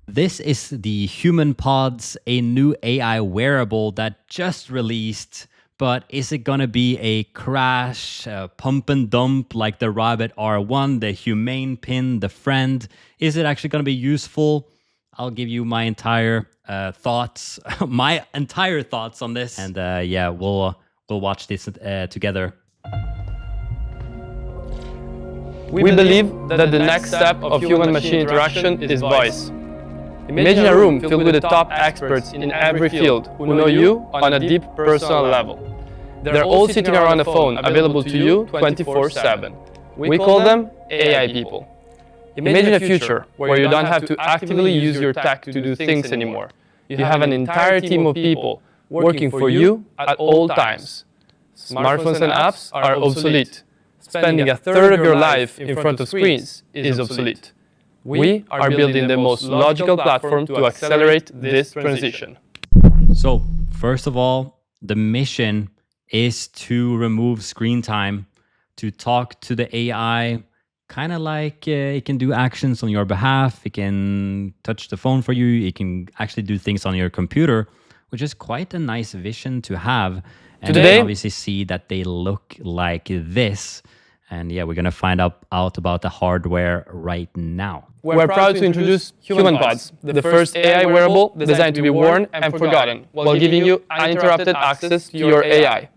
This is the HumanPods, a new AI wearable that just released. But is it going to be a crash, pump and dump like the Rabbit R1, the Humane Pin, the Friend? Is it actually going to be useful? I'll give you my entire thoughts, my entire thoughts on this, and we'll watch this together. We believe that the next step of human-machine interaction is voice. Imagine a room filled with the top experts in every field who know you on a deep personal level. They're all sitting around a phone available to you 24/7. We call them AI people. Imagine a future where you don't have to actively use your tech to do things anymore. You have an entire team of people working for you at all times. Smartphones and apps are obsolete. Spending a third of your life in front of screens is obsolete. We are building the most logical platform to accelerate this transition. So, first of all, the mission is to remove screen time, to talk to the AI, kind of like it can do actions on your behalf, it can touch the phone for you, it can actually do things on your computer, which is quite a nice vision to have. And Today, you obviously see that they look like this. And we're going to find out about the hardware right now. We're proud to introduce HumanPods, the first AI wearable designed to be worn and forgotten, while giving you uninterrupted access to your AI.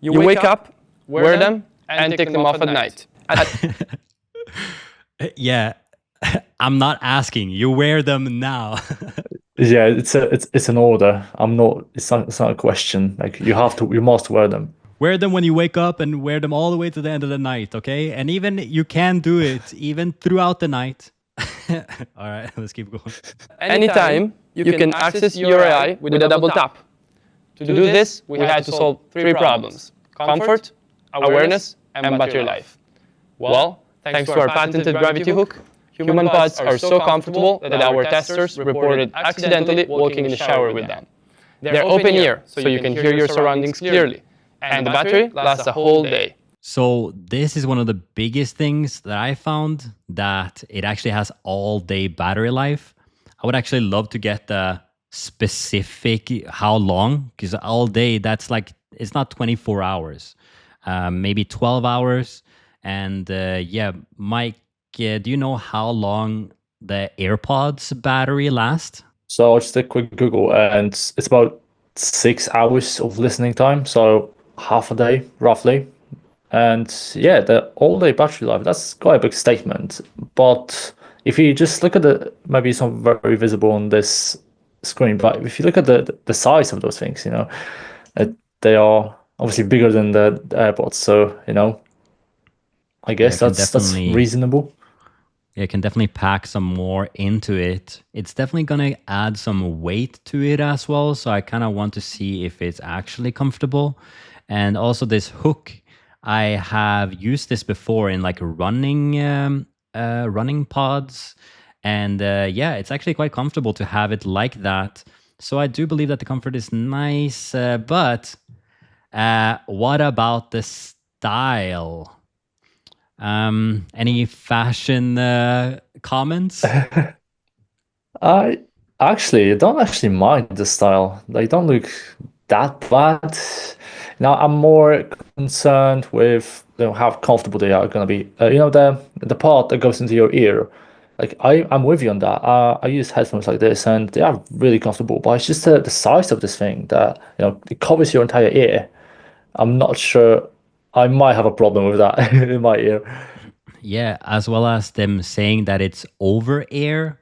You wake up, wear them, and take them off at night. Yeah, I'm not asking. You wear them now. Yeah, it's an order. It's not a question. Like you must wear them. Wear them when you wake up and wear them all the way to the end of the night, okay? And even you can do it even throughout the night. All right, let's keep going. Anytime, you can access your AI with a double tap. To do this, we had to solve three problems: comfort, awareness, and battery life. Well, thanks to our patented gravity hook, HumanPods are so comfortable that our testers reported accidentally walking in the shower with them. They're open ear, so you can hear your surroundings clearly. And the battery lasts a whole day. So this is one of the biggest things that I found, that it actually has all-day battery life. I would actually love to get the specific how long, because all day, that's like, it's not 24 hours, maybe 12 hours. And Mike, do you know how long the AirPods battery lasts? So I just did a quick Google, and it's about 6 hours of listening time. So half a day, roughly. And the all-day battery life, that's quite a big statement. But if you just look at maybe it's not very visible on this screen, but if you look at the size of those things, they are obviously bigger than the AirPods. So, I guess that's reasonable. Yeah, it can definitely pack some more into it. It's definitely going to add some weight to it as well. So I kind of want to see if it's actually comfortable. And also this hook, I have used this before in like running pods. And it's actually quite comfortable to have it like that. So I do believe that the comfort is nice. But what about the style? Any fashion comments? I don't actually mind the style. They don't look that bad. Now I'm more concerned with how comfortable they are going to be. The part that goes into your ear. Like I'm with you on that. I use headphones like this, and they are really comfortable. But it's just the size of this thing that it covers your entire ear. I'm not sure. I might have a problem with that in my ear. Yeah, as well as them saying that it's over air.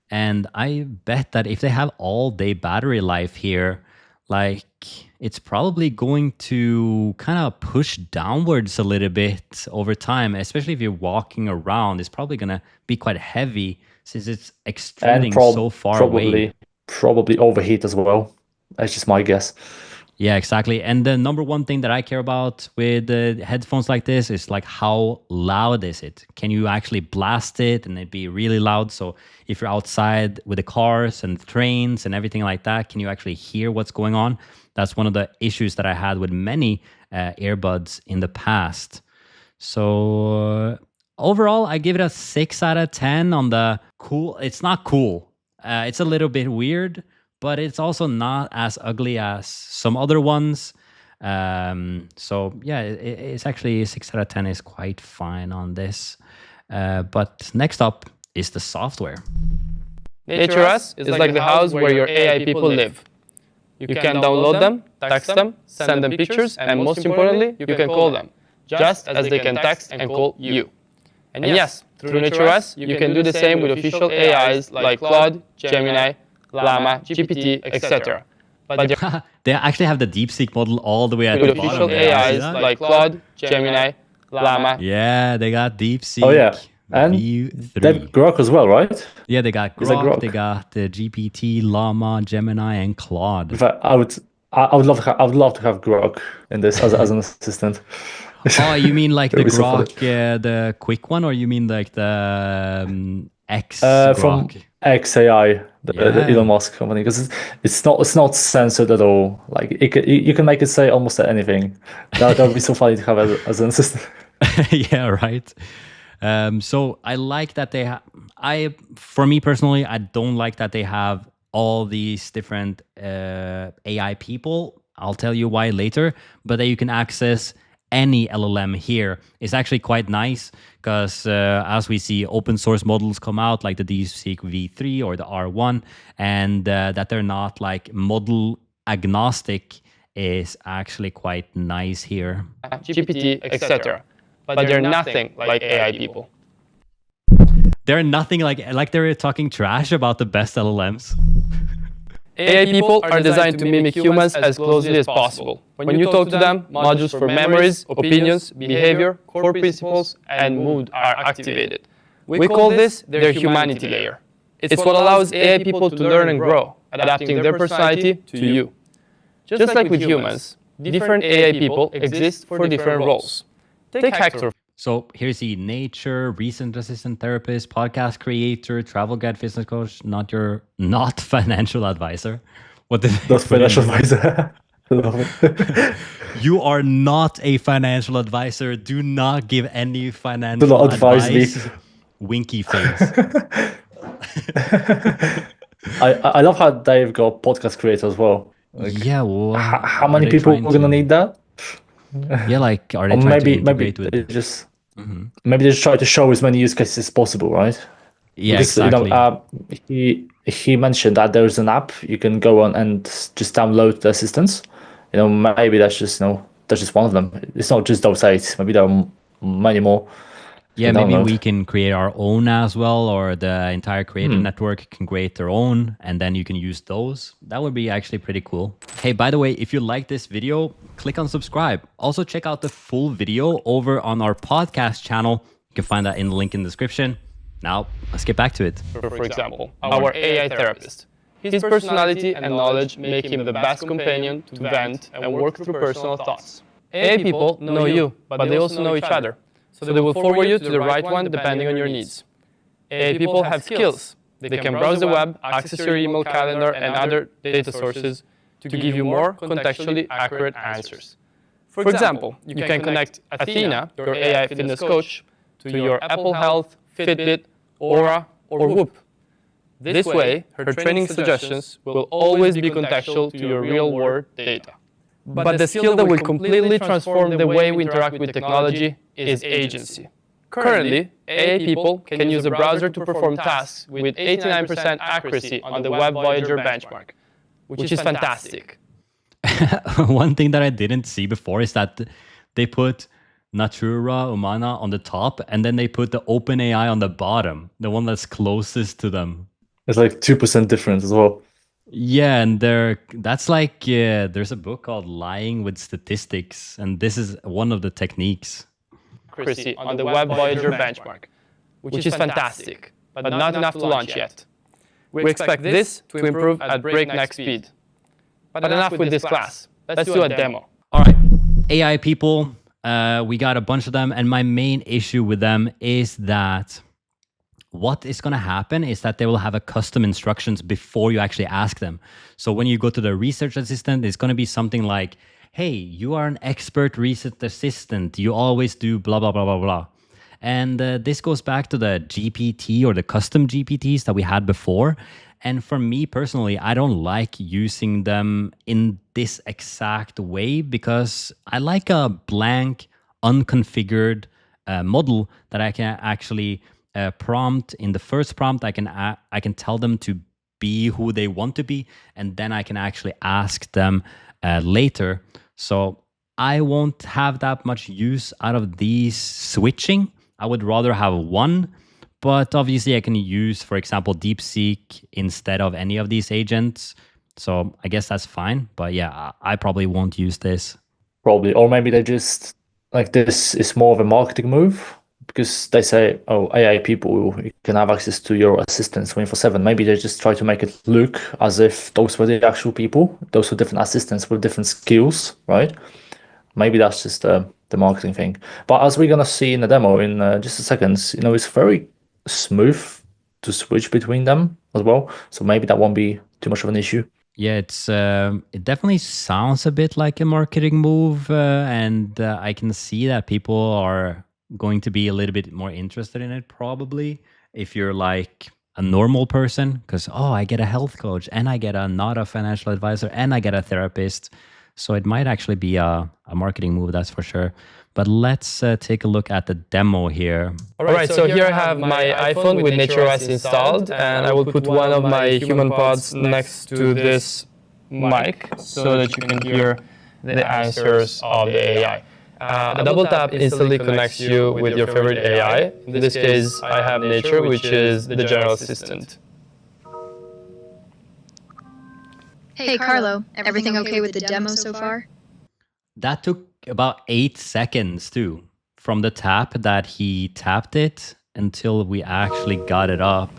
And I bet that if they have all day battery life here, like it's probably going to kind of push downwards a little bit over time, especially if you're walking around. It's probably going to be quite heavy since it's extruding so far away. Probably overheat as well. That's just my guess. Yeah, exactly. And the number one thing that I care about with headphones like this is like how loud is it? Can you actually blast it and it be really loud? So if you're outside with the cars and trains and everything like that, can you actually hear what's going on? That's one of the issues that I had with many earbuds in the past. So overall, I give it a 6 out of 10 on the cool. It's not cool. It's a little bit weird, but it's also not as ugly as some other ones. So yeah, it's actually 6 out of 10 is quite fine on this. But next up is the software. HRS is like the house where your AI people live. You can download them, text them, send them pictures, and most importantly, you can call them, just as they can text and call you. And yes, through HRS, you can do the same with official AIs like Claude, Gemini, Llama, GPT, etc. But They actually have the DeepSeek model all the way at with the official bottom. there. See AIs that? like Claude, Gemini, Llama. Yeah, they got DeepSeek. Oh yeah, and V3. that Grok as well, right? Yeah, they got Is that Grok, Grok? they got the GPT, Llama, Gemini, and Claude. In fact, I would love to have Grok in this as an assistant. Oh, you mean like the That'd be so funny. Grok, the quick one, or you mean like the X From Grok? XAI, the Yeah. Elon Musk company, because it's not censored at all. Like you can make it say almost anything. That would be so funny to have as an assistant. Yeah, right. So I like that they have. For me personally, I don't like that they have all these different AI people. I'll tell you why later. But that you can access any LLM here is actually quite nice because as we see open source models come out like the DeepSeek V3 or the R1, and that they're not like model agnostic is actually quite nice here. GPT, etc. But they're nothing like AI people. They're nothing like they're talking trash about the best LLMs. AI people are designed to mimic humans as closely as possible. When you talk to them, modules for memories, opinions, behavior, core principles, and mood are activated. We call this their humanity layer. It's what allows AI people to learn and grow, adapting their personality to you. Just like with humans, different AI people exist for different roles. Take Hector. So here's the nature, recent assistant therapist, podcast creator, travel guide, business coach, not financial advisor. What did That's financial advisor. Love it. You are not a financial advisor. Do not give any financial Do not advise me. advice. Winky face. I love how they've got podcast creator as well. Like, Yeah, well, how are many they people are trying gonna to- need that? Yeah, like are they Or trying to maybe integrate with? they just maybe they just try to show as many use cases as possible, right? Yeah, Because exactly. he mentioned that there's an app you can go on and just download the assistants. Maybe that's just one of them. It's not just those 8. Maybe there are many more. you Yeah, can maybe download. we can create our own as well, or the entire creator network can create their own, and then you can use those. That would be actually pretty cool. Hey, by the way, if you like this video, click on subscribe. Also, check out the full video over on our podcast channel. You can find that in the link in the description. Now, let's get back to it. For example, our AI therapist. His personality and knowledge make him the best companion to vent and work through personal thoughts. AI people know you, but they also know each other. So they will forward you to the right one depending on your needs. AI people have skills. They can browse the web, access your email calendar and other data sources to give you more contextually accurate answers. For example, you can connect Athena, your AI fitness coach, to your Apple Health, Fitbit, Aura, or Whoop. This way, her training suggestions will always be contextual to your real-world data. But the skill that will completely transform the way we interact with technology is agency. Currently, AI people can use a browser to perform tasks with 89% accuracy on the Web Voyager benchmark, which is fantastic. One thing that I didn't see before is that they put Natura Humana on the top, and then they put the OpenAI on the bottom, the one that's closest to them. It's like 2% difference as well. Yeah, and that's like there's a book called Lying with Statistics, and this is one of the techniques. Accuracy on the Web Voyager benchmark, which is fantastic, but not enough to launch yet. We expect this to improve at breakneck speed. But enough with this class. Let's do a demo. All right, AI people, we got a bunch of them, and my main issue with them is that what is going to happen is that they will have a custom instructions before you actually ask them. So when you go to the research assistant, it's going to be something like, hey, you are an expert research assistant. You always do blah, blah, blah, blah, blah. And this goes back to the GPT or the custom GPTs that we had before. And for me personally, I don't like using them in this exact way because I like a blank, unconfigured model that I can actually prompt. In the first prompt, I can tell them to be who they want to be, and then I can actually ask them later. So I won't have that much use out of these switching. I would rather have one, but obviously I can use, for example, DeepSeek instead of any of these agents. So I guess that's fine. But yeah, I probably won't use this. Probably, or maybe they just like this is more of a marketing move because they say, "Oh, AI people, you can have access to your assistants 24/7." Maybe they just try to make it look as if those were the actual people. Those were different assistants with different skills, right? Maybe that's just the marketing thing. But as we're gonna see in the demo in just a second, it's very smooth to switch between them as well. So maybe that won't be too much of an issue. Yeah, it definitely sounds a bit like a marketing move, and I can see that people are going to be a little bit more interested in it probably if you're like a normal person, because I get a health coach and I get not a financial advisor and I get a therapist. So it might actually be a marketing move, that's for sure. But let's take a look at the demo here. All right, so here I have my iPhone with NatureOS installed, and I will put one of my HumanPods next to this mic so that you can hear the answers of the AI. A double tap instantly connects you with your favorite AI. In this case, I have Nature, which is the general assistant. Hey Carlo, everything okay with the demo so far? That took about 8 seconds too, from the tap that he tapped it until we actually got it up.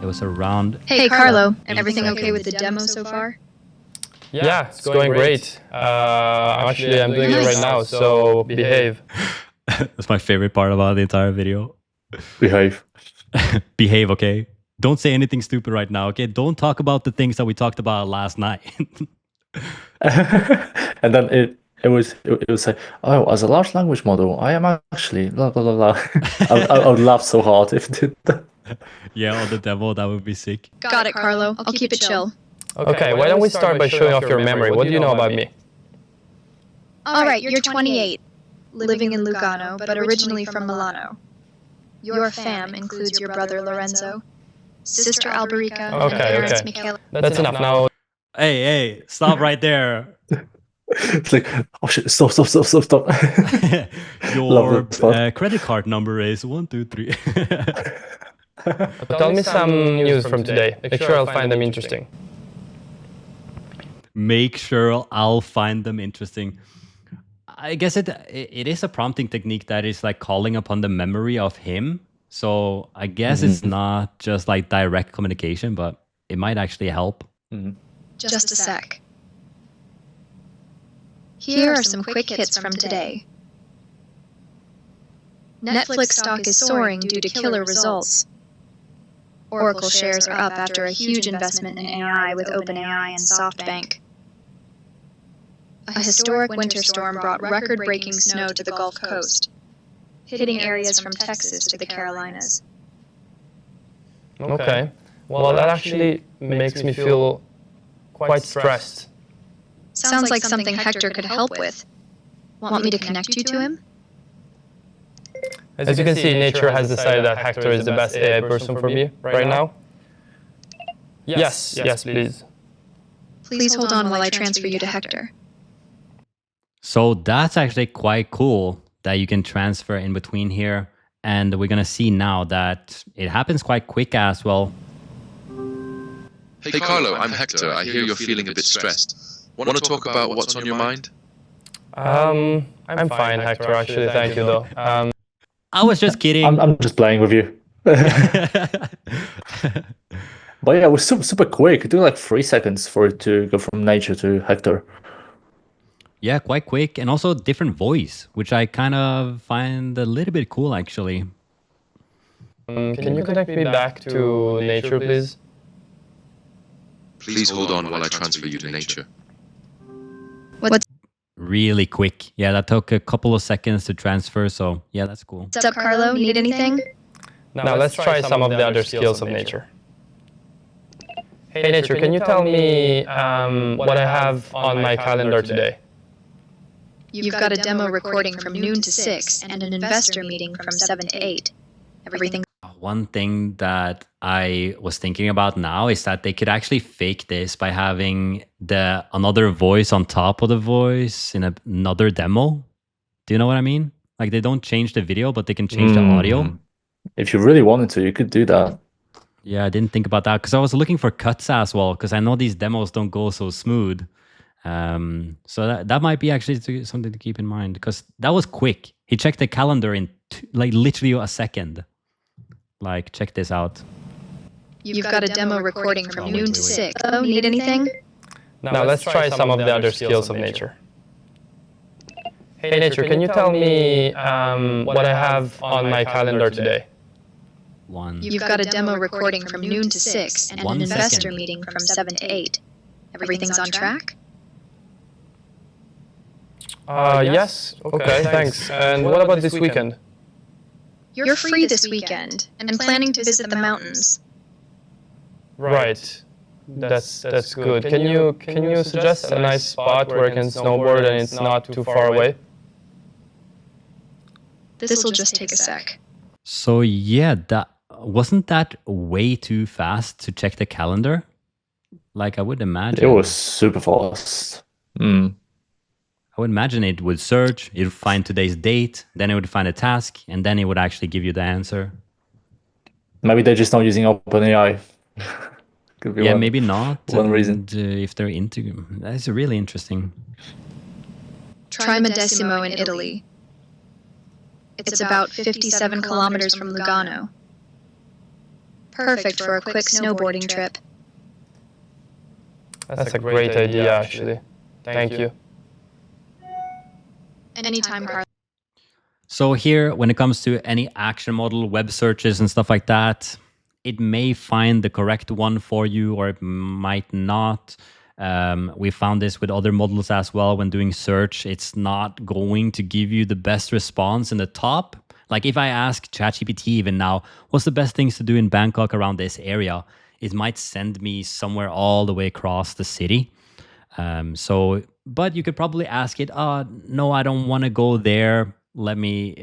It was around... Hey Carlo, everything okay with the demo so far? Yeah, it's going great. I'm doing it right now, so behave. That's my favorite part about the entire video. Behave. Behave, okay? Don't say anything stupid right now, okay? Don't talk about the things that we talked about last night. And then it would say, "Oh, as a large language model, I am actually blah blah blah blah." I would laugh so hard if it did that. Yeah, on the demo, that would be sick. Got it, Carlo. I'll keep it chill. Okay, why don't we start by showing off your memory? What do you know about me? Alright, you're 28, living in Lugano, but originally from Milano. Your fam includes your brother Lorenzo, sister Alberica, and parents Michele. That's enough now. Hey, stop right there. It's like, oh shit, stop. Your credit card number is 123. Tell me some news from today. Make sure I'll find them interesting. Make sure I'll find them interesting. I guess it is a prompting technique that is like calling upon the memory of him. So I guess it's not just like direct communication, but it might actually help. Just a sec. Here are some quick hits from today. Netflix stock is soaring due to killer results. Oracle shares are up after a huge investment in AI with OpenAI and SoftBank. A historic winter storm brought record-breaking snow to the Gulf Coast, hitting areas from Texas to the Carolinas. Okay. Well, that actually makes me feel quite stressed. Sounds like something Hector could help with. Want me to connect you to him? As you can see, Nature has decided that Hector is the best AI person for me right now. Yes, please. Please hold on while I transfer you to Hector. So that's actually quite cool that you can transfer in between here. And we're going to see now that it happens quite quick as well. Hey Carlo, I'm Hector. I hear you're feeling a bit stressed. Want to talk about what's on your mind? I'm fine, Hector, actually. Thank you, though. I was just kidding. I'm just playing with you. But yeah, it was super quick. It took like 3 seconds for it to go from Nature to Hector. Yeah, quite quick. And also different voice, which I kind of find a little bit cool, actually. Can you connect me back to Nature, please? Please hold on while I transfer you to Nature. What's Really quick. Yeah, that took a couple of seconds to transfer. So yeah, that's cool. up, Carlo? Need anything? Now let's try some of the other skills of Nature. Hey Nature, can you tell me what I have on my calendar today? You've got a demo recording from noon to 6 and an investor meeting from 7 to 8. Everything. One thing that I was thinking about now is that they could actually fake this by having another voice on top of the voice in another demo. Do you know what I mean? Like they don't change the video, but they can change the audio. If you really wanted to, you could do that. Yeah, I didn't think about that because I was looking for cuts as well because I know these demos don't go so smooth. So that might be actually something to keep in mind because that was quick. He checked the calendar in like literally a second. Like, check this out. You've got a demo recording from noon to 6. Oh, need anything? Now let's try some of the other skills of Nature. Hey Nature, can you tell me what I have on my calendar today? You've got a demo recording from noon to 6 and an investor meeting from 7 to 8. Everything's on track? Yes. Okay, thanks. And what about this weekend? You're free this weekend and planning to visit the mountains. Right. That's good. Can you suggest a nice spot where I can snowboard and it's not too far away? This'll just take a sec. So yeah, wasn't that way too fast to check the calendar? Like I would imagine. It was super fast. I would imagine it would search, it would find today's date, then it would find a task, and then it would actually give you the answer. Maybe they're just not using OpenAI. Could be Yeah, one, maybe not. One reason. If they're into, that's really interesting. Try Medesimo in Italy. It's about 57 kilometers from Lugano. Perfect for a quick snowboarding trip. That's a great idea, actually. Thank you. Anytime, Carl. So here, when it comes to any action model, web searches and stuff like that, it may find the correct one for you or it might not. We found this with other models as well. When doing search, it's not going to give you the best response in the top. Like if I ask ChatGPT even now, what's the best things to do in Bangkok around this area? It might send me somewhere all the way across the city. But you could probably ask it, no, I don't want to go there. Let me,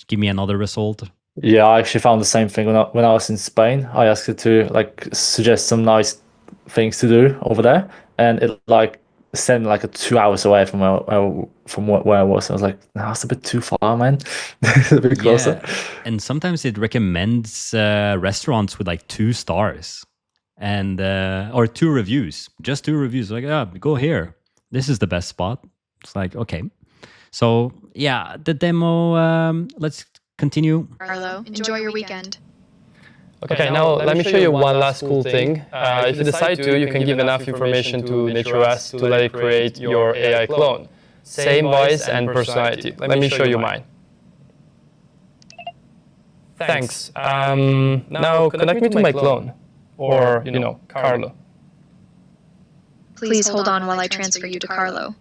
give me another result. Yeah, I actually found the same thing when I was in Spain. I asked it to like suggest some nice things to do over there, and it like sent like 2 hours away from where I was. I was like, no, it's a bit too far, man. It's a bit closer. Yeah. And sometimes it recommends restaurants with like 2 stars and or 2 reviews, just 2 reviews. Like, go here. This is the best spot. It's like, okay. So yeah, the demo. Let's continue. Carlo, enjoy your weekend. Okay, now let me show you one last cool thing. If you decide to, you can give enough information to NatureOS to let it create your AI clone. Same voice and personality. Let me show you mine. Thanks. Now connect me to my clone, or, Carlo. Please hold on while I transfer you to Carlo.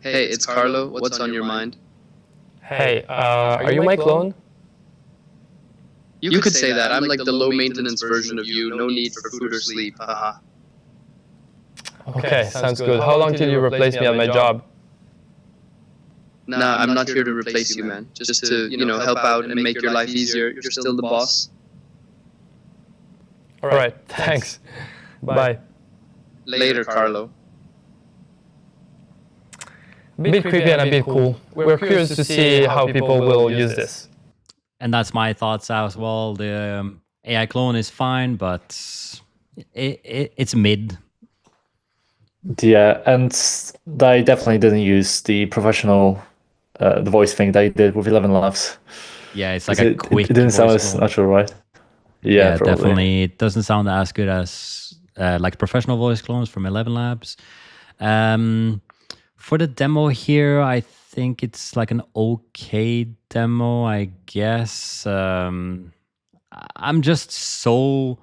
Hey, it's Carlo. What's on your mind? Hey, are you my clone? You could say that. I'm like the low-maintenance version of you. No need for food or sleep. Haha. Okay, sounds good. How long till you replace me at my job? Nah, I'm not here to replace you, man. Just to, help out and make your life easier. You're still the boss. All right, thanks. Bye. Later, Carlo. A bit creepy and a bit cool. We're curious to see how people will use this. And that's my thoughts as well. The AI clone is fine, but it's mid. Yeah, and they definitely didn't use the professional, the voice thing they did with 11 Labs. Yeah, it's like a quick. It didn't sound voice as clone. natural, right? Yeah, probably. Definitely. It doesn't sound as good as like professional voice clones from 11 Labs. For the demo here, I think it's like an okay demo, I guess. I'm just so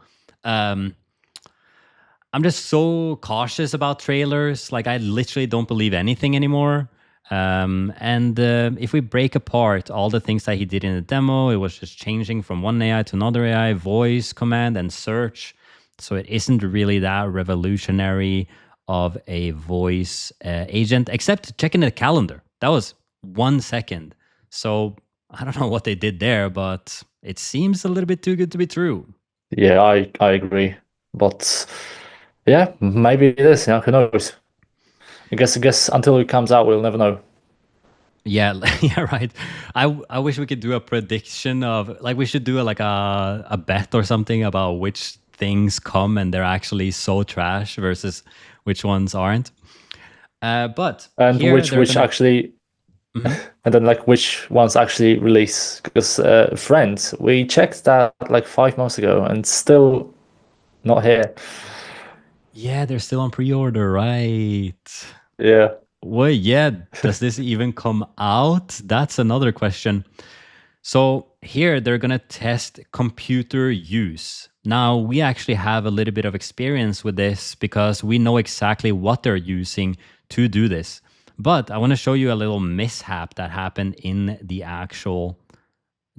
cautious about trailers. Like I literally don't believe anything anymore. And if we break apart all the things that he did in the demo, it was just changing from one AI to another AI, voice command and search. So it isn't really that revolutionary of a voice agent, except checking the calendar. That was 1 second. So I don't know what they did there, but it seems a little bit too good to be true. Yeah, I agree. But yeah, maybe it is. Yeah, who knows? I guess until it comes out, we'll never know. Yeah, yeah, right. I wish we could do a prediction of, like, we should do a bet or something about which things come and they're actually so trash versus which ones aren't. But And here which they're gonna, actually, Mhm. and then like which ones actually release? Because Friends, we checked that like 5 months ago, and still not here. Yeah, they're still on pre-order, right? Yeah. Well, yeah. Does this even come out? That's another question. So here they're going to test computer use. Now, we actually have a little bit of experience with this because we know exactly what they're using to do this. But I want to show you a little mishap that happened in the actual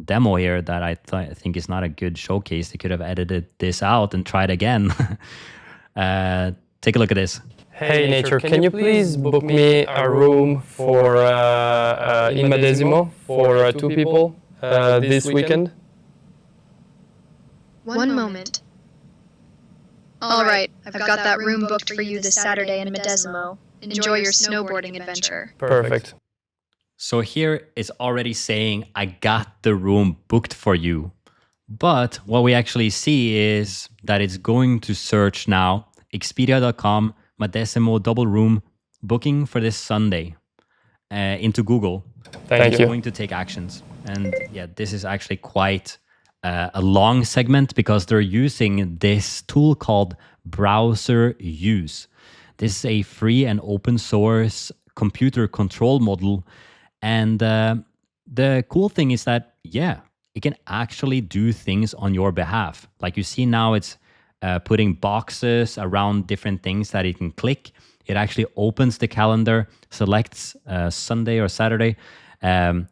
demo here that I think is not a good showcase. They could have edited this out and tried again. Take a look at this. Hey Nature, can you please book me a room for in Medesimo for 2 people this weekend? One moment. All right, I've got that room booked for you this Saturday in Medesimo. Enjoy your snowboarding adventure. Perfect. So here it's already saying, I got the room booked for you. But what we actually see is that it's going to search now, Expedia.com, Medesimo double room booking for this Sunday into Google. Thank It's you. going to take actions. And yeah, this is actually quite a long segment because they're using this tool called Browser Use. This is a free and open source computer control model. And the cool thing is that, yeah, it can actually do things on your behalf. Like you see now, it's putting boxes around different things that it can click. It actually opens the calendar, selects Sunday or Saturday. And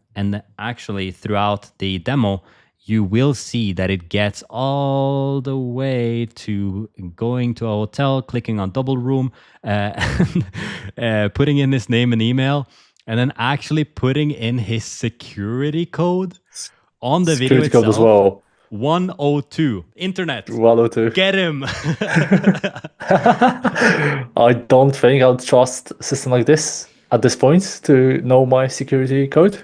actually, throughout the demo, you will see that it gets all the way to going to a hotel, clicking on double room, and putting in his name and email, and then actually putting in his security code on the video Security code as itself. well. 102. Internet. 102. Get him. I don't think I'll trust a system like this at this point to know my security code.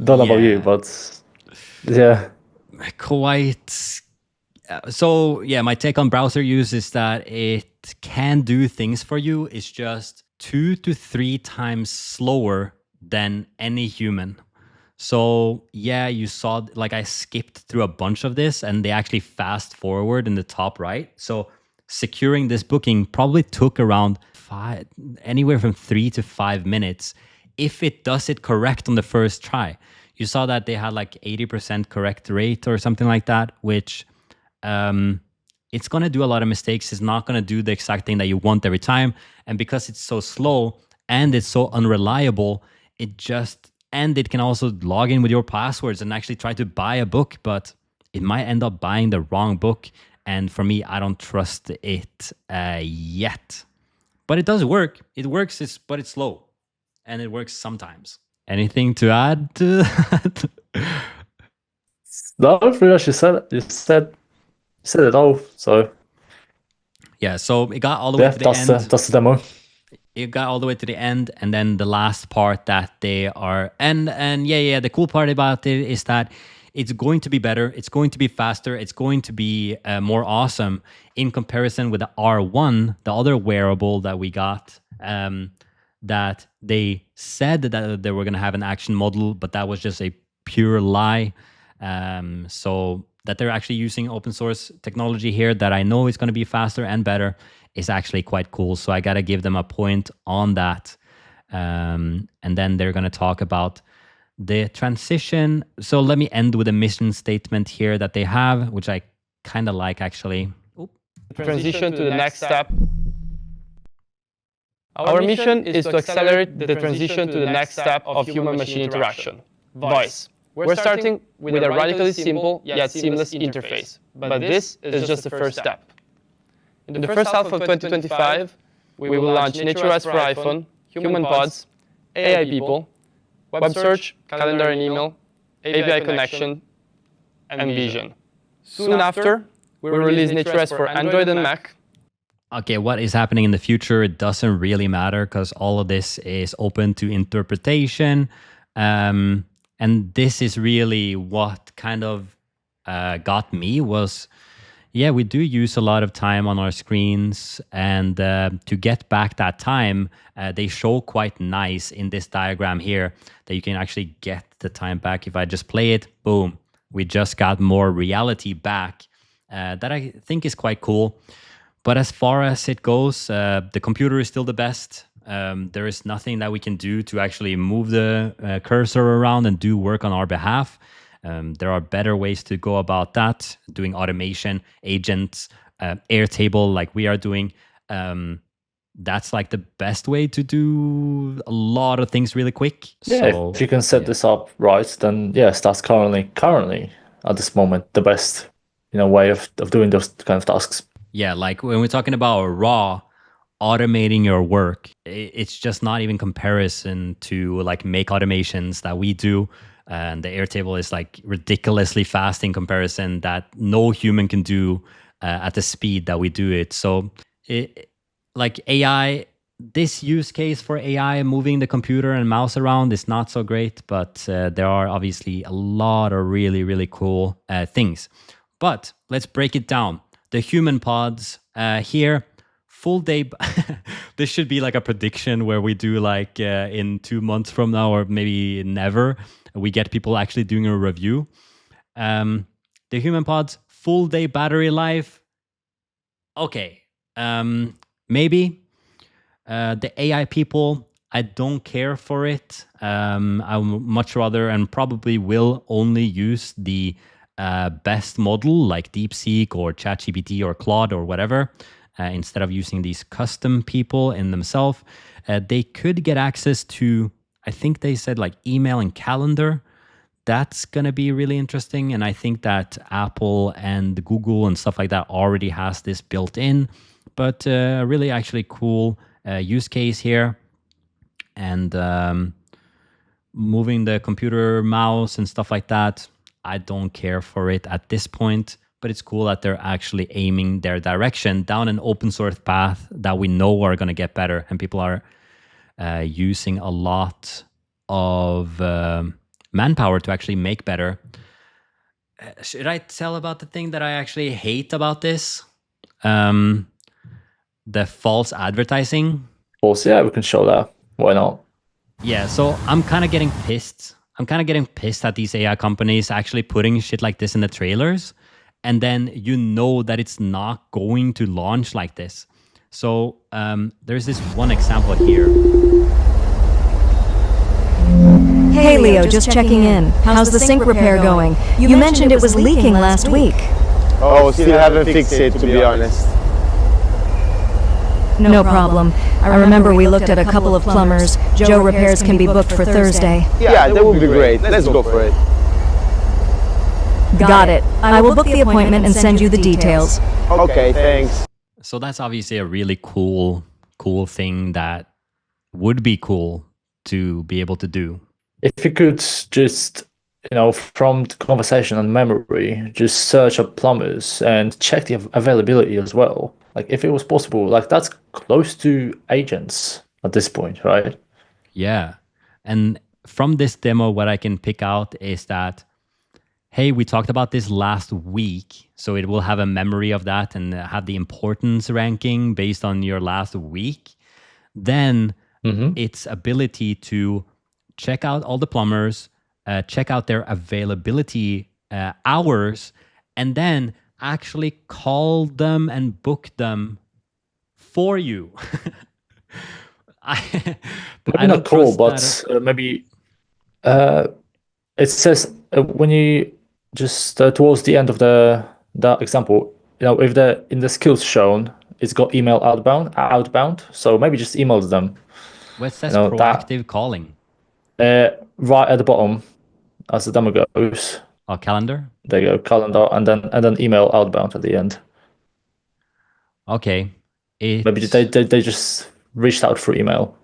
Don't know about you, Yeah. but yeah. Quite. So yeah, my take on browser use is that it can do things for you. It's just 2 to 3 times slower than any human. So yeah, you saw, like, I skipped through a bunch of this and they actually fast forward in the top right. So securing this booking probably took around anywhere from 3 to 5 minutes if it does it correct on the first try. You saw that they had like 80% correct rate or something like that, which it's going to do a lot of mistakes. It's not going to do the exact thing that you want every time. And because it's so slow and it's so unreliable, and it can also log in with your passwords and actually try to buy a book, but it might end up buying the wrong book. And for me, I don't trust it yet. But it does work. It works, but it's slow. And it works sometimes. Anything to add to that? No, pretty much you said it all. So Yeah, so it got all the way to the end. That's the demo. It got all the way to the end, and then the last part that they are and yeah, the cool part about it is that it's going to be better, it's going to be faster, it's going to be more awesome in comparison with the R1, the other wearable that we got, that they said that they were going to have an action model, but that was just a pure lie. So that they're actually using open source technology here that I know is going to be faster and better is actually quite cool. So I got to give them a point on that. And then they're going to talk about the transition. So let me end with a mission statement here that they have, which I kind of like, actually. Transition to the next step. Our mission is to accelerate the transition to the next step of human-machine interaction, voice. We're starting with a radically simple yet seamless interface, but this is just the first step. In the first half of 2025, we will launch NatureOS for iPhone, HumanPods, AI People, web search, calendar and email, API connection, and Vision. Soon after, we will release NatureOS for Android and Mac. Okay, what is happening in the future, it doesn't really matter because all of this is open to interpretation. And this is really what kind of got me was, yeah, we do use a lot of time on our screens. And to get back that time, they show quite nice in this diagram here that you can actually get the time back. If I just play it, boom, we just got more reality back. That I think is quite cool. But as far as it goes, the computer is still the best. There is nothing that we can do to actually move the cursor around and do work on our behalf. There are better ways to go about that, doing automation, agents, Airtable like we are doing. That's like the best way to do a lot of things really quick. Yeah, So, if you can set this up right, then yes, that's currently at this moment the best way of doing those kind of tasks. yeah, like when we're talking about raw automating your work, it's just not even comparison to like make automations that we do. And the Airtable is like ridiculously fast in comparison that no human can do at the speed that we do it. So like AI, this use case for AI moving the computer and mouse around is not so great, but there are obviously a lot of really, really cool things. But let's break it down. The HumanPods here, full day. This should be like a prediction where we do like in 2 months from now, or maybe never, we get people actually doing a review. The HumanPods, full day battery life. Okay, maybe. The AI people, I don't care for it. I would much rather and probably will only use the best model like DeepSeek or ChatGPT or Claude or whatever, instead of using these custom people in themselves. They could get access to, I think they said like email and calendar. That's going to be really interesting. And I think that Apple and Google and stuff like that already has this built in, but really actually cool use case here. And moving the computer mouse and stuff like that, I don't care for it at this point, but it's cool that they're actually aiming their direction down an open source path that we know are going to get better, and people are using a lot of manpower to actually make better. Should I tell about the thing that I actually hate about this? The false advertising. Of course, yeah, we can show that. Why not? Yeah, so I'm kind of getting pissed. I'm kind of getting pissed at these AI companies actually putting shit like this in the trailers. And then you know that it's not going to launch like this. So there's this one example here. Hey Leo, just checking in. How's the sink repair going? You mentioned it was leaking last week. Oh, still haven't fixed it, to be honest. No problem. I remember we looked at a couple of plumbers. Joe repairs can be booked for Thursday. Yeah, that would be great. Let's go for it. Got it. I will book the appointment and send you the details. Okay, thanks. So that's obviously a really cool thing that would be cool to be able to do. If you could just, from the conversation and memory, just search up plumbers and check the availability as well. Like if it was possible, like that's close to agents at this point, right? Yeah. And from this demo, what I can pick out is that, hey, we talked about this last week. So it will have a memory of that and have the importance ranking based on your last week. Then its ability to check out all the plumbers, check out their availability hours, and then actually call them and book them for you. Maybe not call, but maybe it says when you just towards the end of that example, if in the skills shown, it's got email outbound. So maybe just email them. What says proactive calling? Right at the bottom, as the demo goes. Calendar. There you go, calendar, and then email outbound at the end. Okay. Maybe they just reached out through email.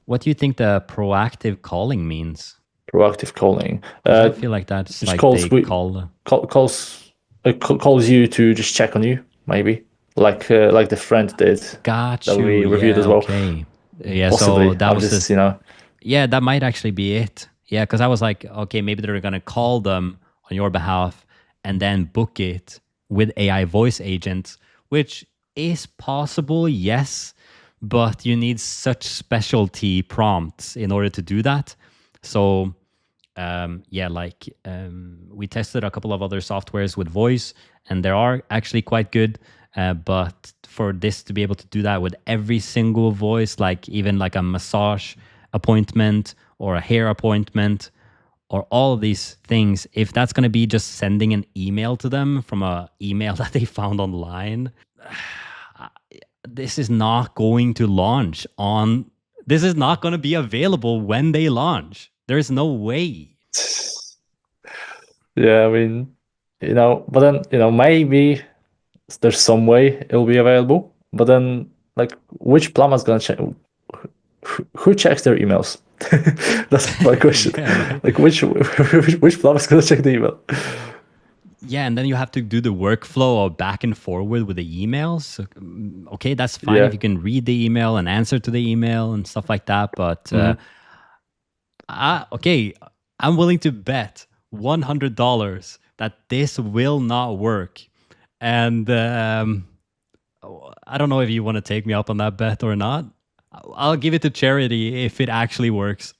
What do you think the proactive calling means? Proactive calling. I feel like that's just like calls they call. calls you to just check on you, maybe like the friend did Got that you. we reviewed Yeah. as well. Okay. Yeah. Possibly. So that I'm was just this. Yeah, that might actually be it. Yeah, because I was like, okay, maybe they're gonna call them on your behalf and then book it with AI voice agents, which is possible, yes, but you need such specialty prompts in order to do that. So we tested a couple of other softwares with voice, and they are actually quite good. But for this to be able to do that with every single voice, like even like a massage appointment or a hair appointment or all of these things, if that's going to be just sending an email to them from a email that they found online, this is not going to launch on. This is not going to be available when they launch. There's no way. Yeah, I mean, but then, maybe there's some way it'll be available. But then, like, which plumber's gonna check? Who checks their emails? That's my question. Yeah, right. Like, which plumber's gonna check the email? Yeah, and then you have to do the workflow of back and forward with the emails. Okay, that's fine Yeah. if you can read the email and answer to the email and stuff like that. But okay, I'm willing to bet $100 that this will not work. And I don't know if you want to take me up on that bet or not. I'll give it to charity if it actually works.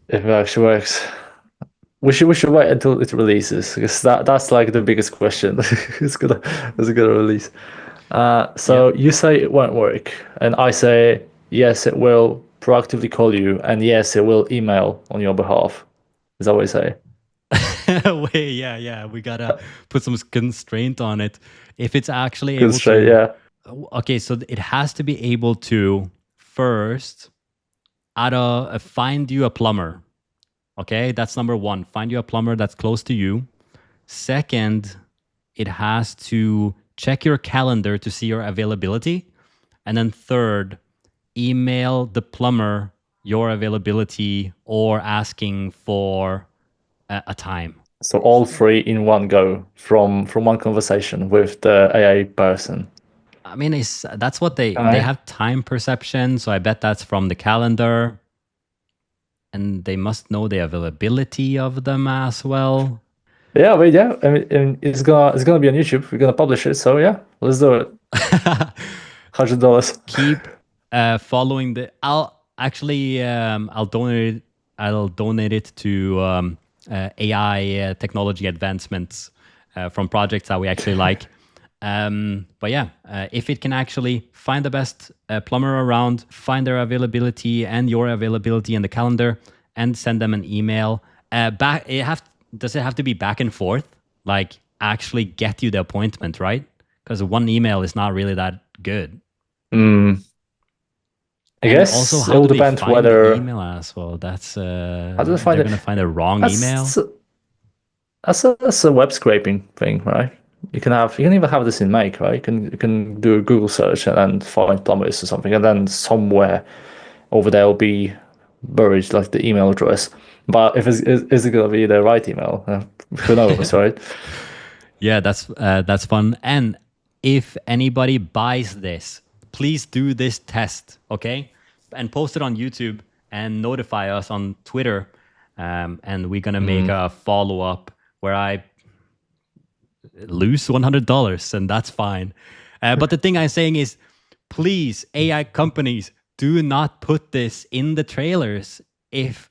If it actually works. We should wait until it releases, because that's like the biggest question. Is it gonna release? So you say it won't work, and I say yes, it will proactively call you, and yes, it will email on your behalf. Is that what you say? Wait, yeah. We gotta put some constraint on it. If it's actually Good able straight, to. yeah. Okay, so it has to be able to first find you a plumber. Okay, that's number one. Find you a plumber that's close to you. Second, it has to check your calendar to see your availability. And then third, email the plumber your availability or asking for a time. So all three in one go from one conversation with the AI person. I mean, that's what they have time perception. So I bet that's from the calendar. And they must know the availability of them as well. Yeah, but yeah, I mean, it's gonna be on YouTube. We're gonna publish it, so yeah, let's do it. $100. Keep following the. I'll donate it to AI technology advancements from projects that we actually like. But yeah, if it can actually find the best plumber around, find their availability and your availability in the calendar, and send them an email. Does it have to be back and forth? Like actually get you the appointment, right? Because one email is not really that good. I guess also how it will do they depend find whether the email as well. That's how do they find they're gonna find a wrong email. That's a web scraping thing, right? You can even have this in Make, right? You can do a Google search and then find plumbers or something, and then somewhere over there will be buried like the email address. But if is it gonna be the right email? Who knows, right? Yeah, that's fun. And if anybody buys this, please do this test, okay? And post it on YouTube and notify us on Twitter. And we're gonna make a follow-up where I lose $100, and that's fine. But the thing I'm saying is, please, AI companies, do not put this in the trailers.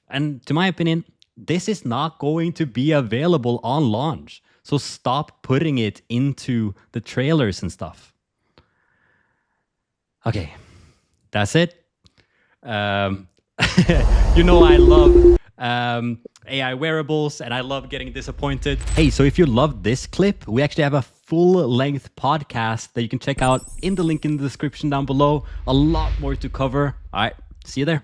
And to my opinion, this is not going to be available on launch. So stop putting it into the trailers and stuff. Okay, that's it. I love AI wearables, and I love getting disappointed. Hey, so if you loved this clip, we actually have a full-length podcast that you can check out in the link in the description down below. A lot more to cover. All right, see you there.